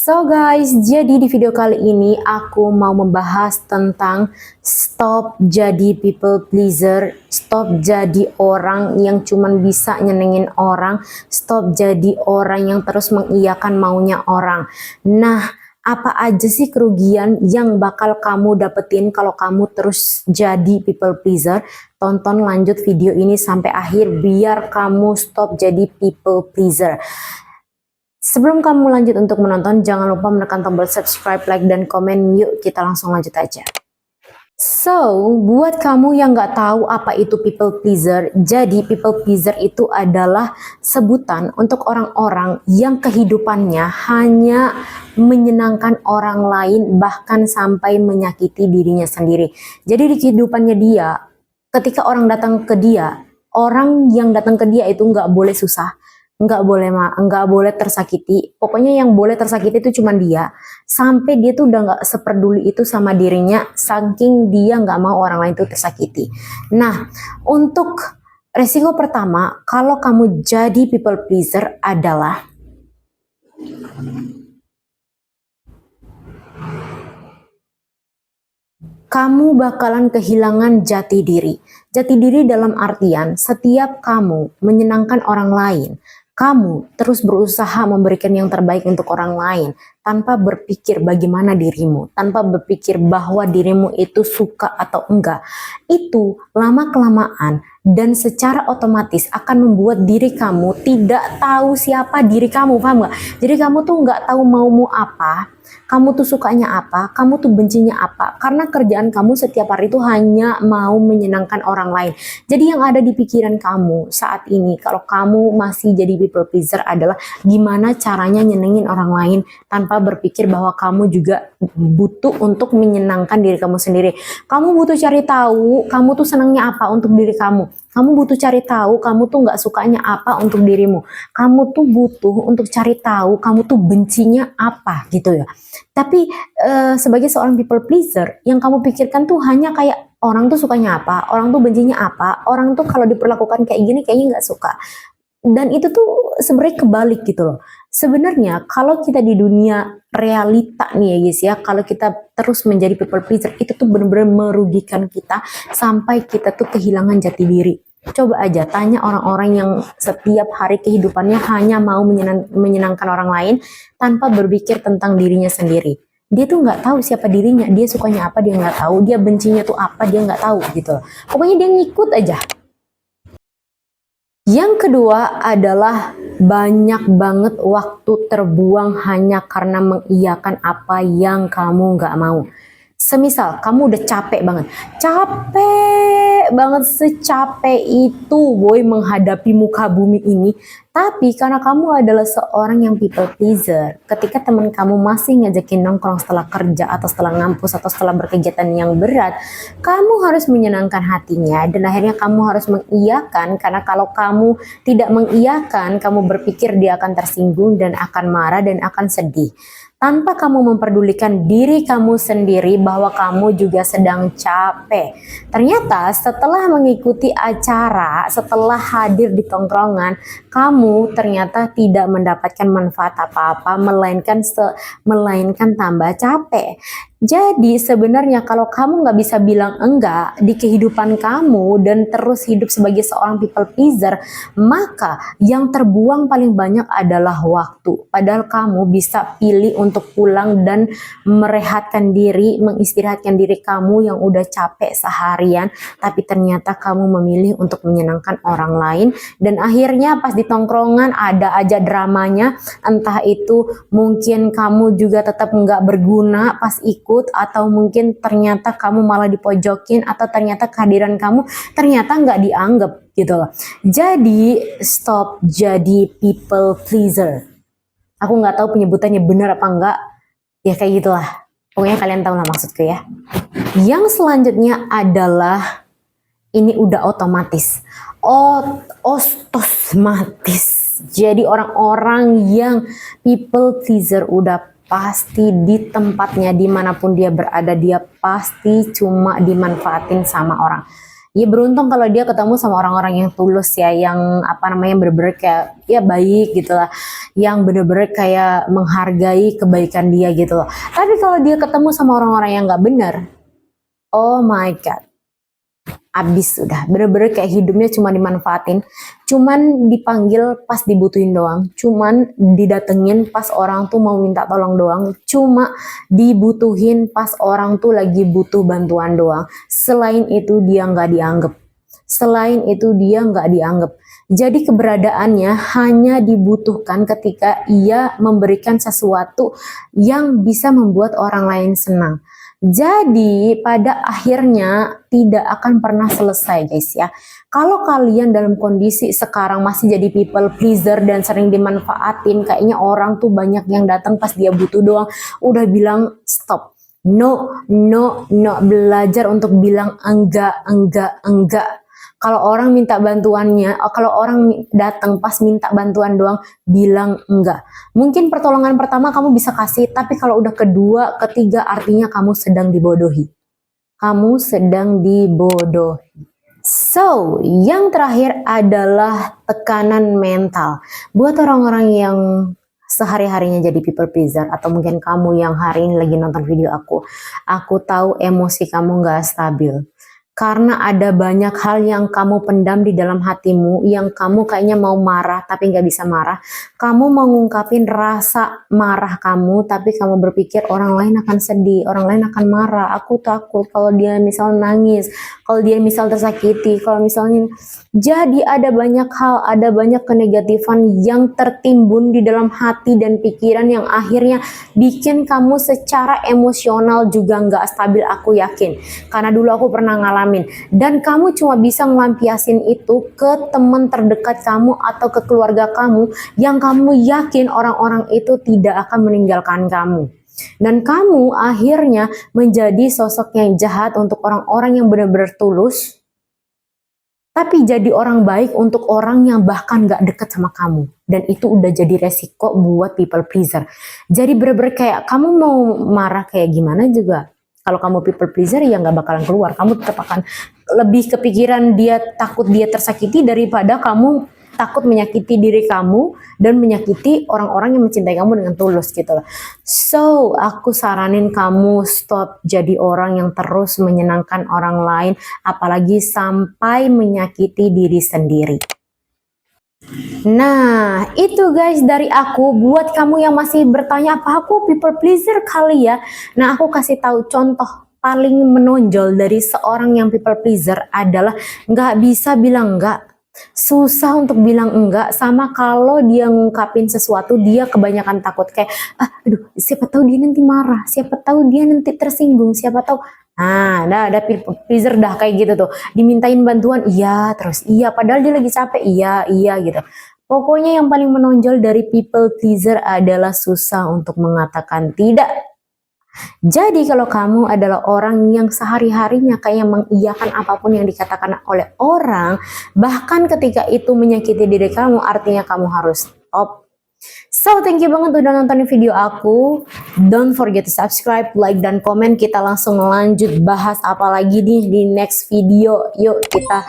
So guys, jadi di video kali ini aku mau membahas tentang stop jadi people pleaser, stop jadi orang yang cuman bisa nyenengin orang, stop jadi orang yang terus mengiyakan maunya orang. Nah, apa aja sih kerugian yang bakal kamu dapetin kalau kamu terus jadi people pleaser? Tonton lanjut video ini sampai akhir biar kamu stop jadi people pleaser. Sebelum kamu lanjut untuk menonton, jangan lupa menekan tombol subscribe, like, dan komen. Yuk kita langsung lanjut aja. So, buat kamu yang nggak tahu apa itu people pleaser, jadi people pleaser itu adalah sebutan untuk orang-orang yang kehidupannya hanya menyenangkan orang lain, bahkan sampai menyakiti dirinya sendiri. Jadi di kehidupannya dia, ketika orang datang ke dia, orang yang datang ke dia itu nggak boleh susah, nggak boleh tersakiti. Pokoknya yang boleh tersakiti itu cuma dia. Sampai dia tuh udah nggak seperduli itu sama dirinya, saking dia nggak mau orang lain tuh tersakiti. Nah, untuk resiko pertama kalau kamu jadi people pleaser adalah kamu bakalan kehilangan jati diri. Jati diri dalam artian setiap kamu menyenangkan orang lain, kamu terus berusaha memberikan yang terbaik untuk orang lain tanpa berpikir bagaimana dirimu, tanpa berpikir bahwa dirimu itu suka atau enggak. Itu lama-kelamaan dan secara otomatis akan membuat diri kamu tidak tahu siapa diri kamu, paham nggak? Jadi kamu tuh nggak tahu maumu apa, kamu tuh sukanya apa, kamu tuh bencinya apa, karena kerjaan kamu setiap hari itu hanya mau menyenangkan orang lain. Jadi yang ada di pikiran kamu saat ini kalau kamu masih jadi people pleaser adalah gimana caranya nyenengin orang lain tanpa berpikir bahwa kamu juga butuh untuk menyenangkan diri kamu sendiri. Kamu butuh cari tahu kamu tuh senangnya apa untuk diri kamu. Kamu butuh cari tahu kamu tuh nggak sukanya apa untuk dirimu. Kamu tuh butuh untuk cari tahu kamu tuh bencinya apa gitu ya. Tapi sebagai seorang people pleaser, yang kamu pikirkan tuh hanya kayak orang tuh sukanya apa, orang tuh bencinya apa, orang tuh kalau diperlakukan kayak gini kayaknya nggak suka. Dan itu tuh sebenarnya kebalik gitu loh. Sebenarnya kalau kita di dunia realita nih ya guys ya, kalau kita terus menjadi people pleaser itu tuh benar-benar merugikan kita sampai kita tuh kehilangan jati diri. Coba aja tanya orang-orang yang setiap hari kehidupannya hanya mau menyenangkan orang lain tanpa berpikir tentang dirinya sendiri. Dia tuh nggak tahu siapa dirinya, dia sukanya apa dia nggak tahu, dia bencinya tuh apa dia nggak tahu gitu. Pokoknya dia ngikut aja. Yang kedua adalah banyak banget waktu terbuang hanya karena mengiyakan apa yang kamu nggak mau. Semisal kamu udah capek banget secapek itu boy menghadapi muka bumi ini, tapi karena kamu adalah seorang yang people pleaser, ketika teman kamu masih ngajakin nongkrong setelah kerja atau setelah ngampus atau setelah berkegiatan yang berat, kamu harus menyenangkan hatinya dan akhirnya kamu harus mengiyakan, karena kalau kamu tidak mengiyakan, kamu berpikir dia akan tersinggung dan akan marah dan akan sedih. Tanpa kamu memperdulikan diri kamu sendiri bahwa kamu juga sedang capek. Ternyata setelah mengikuti acara, setelah hadir di tongkrongan, kamu ternyata tidak mendapatkan manfaat apa-apa, melainkan tambah capek. Jadi sebenarnya kalau kamu nggak bisa bilang enggak di kehidupan kamu dan terus hidup sebagai seorang people pleaser, maka yang terbuang paling banyak adalah waktu. Padahal kamu bisa pilih untuk pulang dan merehatkan diri, mengistirahatkan diri kamu yang udah capek seharian, tapi ternyata kamu memilih untuk menyenangkan orang lain dan akhirnya pas di tongkrongan ada aja dramanya, entah itu mungkin kamu juga tetap nggak berguna pas ikut, atau mungkin ternyata kamu malah dipojokin, atau ternyata kehadiran kamu ternyata nggak dianggap gitu loh. Jadi stop jadi people pleaser. Aku nggak tahu penyebutannya benar apa enggak, ya kayak gitulah. Pokoknya kalian tahu lah maksudku ya. Yang selanjutnya adalah ini udah otomatis, otomatis. Jadi orang-orang yang people pleaser udah pasti di tempatnya dimanapun dia berada, dia pasti cuma dimanfaatin sama orang. Ya beruntung kalau dia ketemu sama orang-orang yang tulus ya, yang apa namanya bener-bener kayak ya baik gitu lah, yang bener-bener kayak menghargai kebaikan dia gitu loh. Tapi kalau dia ketemu sama orang-orang yang nggak benar, oh my god, abis udah bener-bener kayak hidupnya cuma dimanfaatin, cuman dipanggil pas dibutuhin doang, cuman didatengin pas orang tuh mau minta tolong doang, cuma dibutuhin pas orang tuh lagi butuh bantuan doang. Selain itu dia nggak dianggap, selain itu dia nggak dianggap. Jadi keberadaannya hanya dibutuhkan ketika ia memberikan sesuatu yang bisa membuat orang lain senang. Jadi pada akhirnya tidak akan pernah selesai guys ya. Kalau kalian dalam kondisi sekarang masih jadi people pleaser dan sering dimanfaatin, kayaknya orang tuh banyak yang datang pas dia butuh doang, udah bilang stop. No, no, no, belajar untuk bilang enggak, enggak, enggak. Kalau orang minta bantuannya, kalau orang datang pas minta bantuan doang, bilang enggak. Mungkin pertolongan pertama kamu bisa kasih, tapi kalau udah kedua, ketiga, artinya kamu sedang dibodohi. Kamu sedang dibodohi. So, yang terakhir adalah tekanan mental. Buat orang-orang yang sehari-harinya jadi people pleaser, atau mungkin kamu yang hari ini lagi nonton video aku tahu emosi kamu nggak stabil. Karena ada banyak hal yang kamu pendam di dalam hatimu, yang kamu kayaknya mau marah tapi nggak bisa marah. Kamu mau ngungkapin rasa marah kamu, tapi kamu berpikir orang lain akan sedih, orang lain akan marah. Aku takut kalau dia misal nangis, kalau dia misal tersakiti, kalau misalnya. Jadi ada banyak hal, ada banyak kenegatifan yang tertimbun di dalam hati dan pikiran yang akhirnya bikin kamu secara emosional juga nggak stabil, aku yakin. Karena dulu aku pernah ngalamin. Dan kamu cuma bisa ngelampiasin itu ke teman terdekat kamu atau ke keluarga kamu yang kamu yakin orang-orang itu tidak akan meninggalkan kamu. Dan kamu akhirnya menjadi sosok yang jahat untuk orang-orang yang benar-benar tulus, tapi jadi orang baik untuk orang yang bahkan gak deket sama kamu. Dan itu udah jadi resiko buat people pleaser. Jadi bener-bener kayak kamu mau marah kayak gimana juga, kalau kamu people pleaser ya gak bakalan keluar. Kamu tetap akan lebih kepikiran dia, takut dia tersakiti daripada kamu takut menyakiti diri kamu dan menyakiti orang-orang yang mencintai kamu dengan tulus gitu loh. So, aku saranin kamu stop jadi orang yang terus menyenangkan orang lain, apalagi sampai menyakiti diri sendiri. Nah, itu guys dari aku. Buat kamu yang masih bertanya, apa aku people pleaser kali ya? Nah, aku kasih tahu contoh paling menonjol dari seorang yang people pleaser adalah nggak bisa bilang enggak. Susah untuk bilang enggak, sama kalau dia ngungkapin sesuatu dia kebanyakan takut kayak aduh siapa tahu dia nanti marah, siapa tahu dia nanti tersinggung, siapa tahu. Nah, ada people pleaser dah kayak gitu tuh, dimintain bantuan iya terus iya, padahal dia lagi capek iya gitu. Pokoknya yang paling menonjol dari people pleaser adalah susah untuk mengatakan tidak. Jadi kalau kamu adalah orang yang sehari-harinya kayak mengiyakan apapun yang dikatakan oleh orang, bahkan ketika itu menyakiti diri kamu, artinya kamu harus stop. So, thank you banget udah nonton video aku. Don't forget to subscribe, like, dan komen. Kita langsung lanjut bahas apa lagi nih di next video. Yuk kita